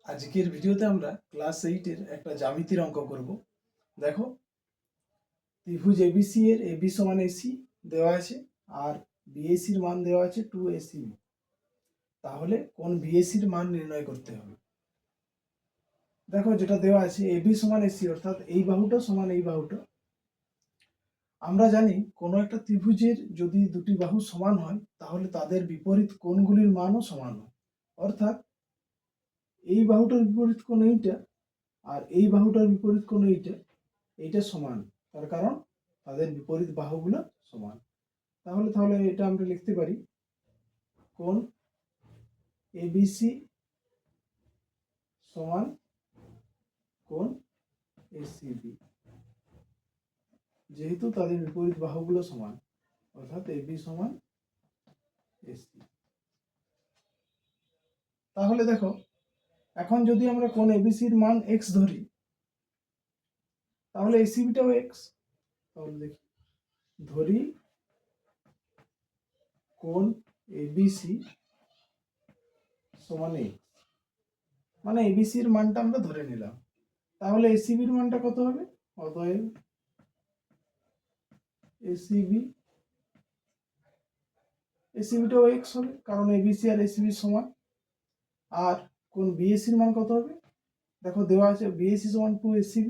আজকের ভিডিওতে আমরা ক্লাস 8-এর একটা জ্যামিতির অঙ্ক করব। দেখো, ত্রিভুজ এবিসি এর এবি সমান এসি দেওয়া আছে আর বিএসির মান দেওয়া আছে 2ACB। তাহলে কোন বিএসির মান নির্ণয় করতে হবে। দেখো, যেটা দেওয়া আছে এবি সমান এসি, অর্থাৎ এই বাহুটা সমান এই বাহুটা। আমরা জানি কোনো একটা ত্রিভুজের যদি দুটি বাহু সমান হয় তাহলে তাদের বিপরীত কোণগুলির মানও সমান হয়। অর্থাৎ এই বাহুটার বিপরীত কোণ এইটা আর এই বাহুটার বিপরীত কোণ এইটা সমান, তার কারণ তাদের বিপরীত বাহুগুলো সমান। তাহলে এটা আমরা লিখতে পারি কোণ এবিসি সমান কোণ এসিবি, যেহেতু তাদের বিপরীত বাহুগুলো সমান, অর্থাৎ এবি সমান এসি। তাহলে দেখো, এখন যদি আমরা কোণ এবিসির মান এক্স ধরি তাহলে এসিবিটাও এক্স। তাহলে দেখি, ধরি কোণ এবিসি সমান এক্স, মানে এবিসির মানটা আমরা ধরে নিলাম। তাহলে এসিবির মানটা কত হবে? অতএব এসিবিটাও এক্স হবে, কারণ এবিসি আর এসিবি সমান। আর কোন বিএসির মান কত হবে? দেখো, দেওয়া আছে বিএসি সমান 2ACB।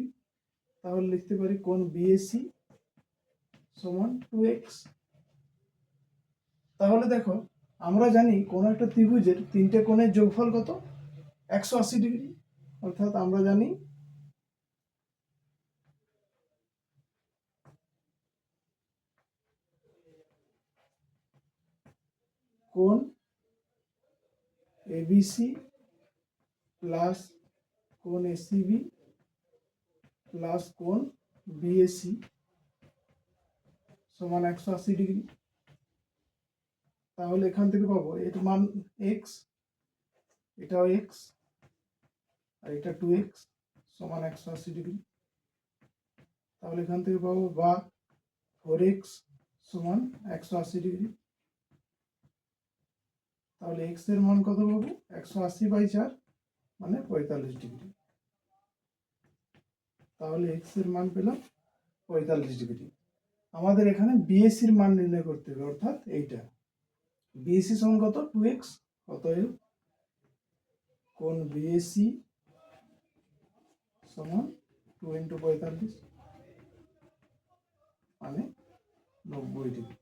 তাহলে লিখতে পারি কোন বিএসি সমান 2x। তাহলে দেখো, আমরা জানি কোন একটা ত্রিভুজের তিনটে কোণের যোগফল কত? 180 ডিগ্রি। অর্থাৎ আমরা জানি কোণ এবিসি প্লাস কোণ এসিবি প্লাস কোণ বিএসি সমান 180 ডিগ্রি। তাহলে এখান থেকে পাবো এর মান এক্স, এটাও এক্স, আর এটা 2x সমান 180 ডিগ্রি। তাহলে এখান থেকে পাবো বা 4x সমান 180 ডিগ্রি। তাহলে x এর মান কত পাবো? 180/4 মানে 45 ডিগ্রি। তাহলে x এর মান পেলাম 45 ডিগ্রি। আমাদের এখানে বিএসির মান নির্ণয় করতে হবে, অর্থাৎ এইটা বিএসি সমান কত? 2x। অতএব কোণ বিএসি সমান 2 × 45 মানে 90 ডিগ্রি।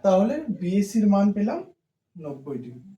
তাহলে বিএসির মান পেলাম 90 ডিগ্রি।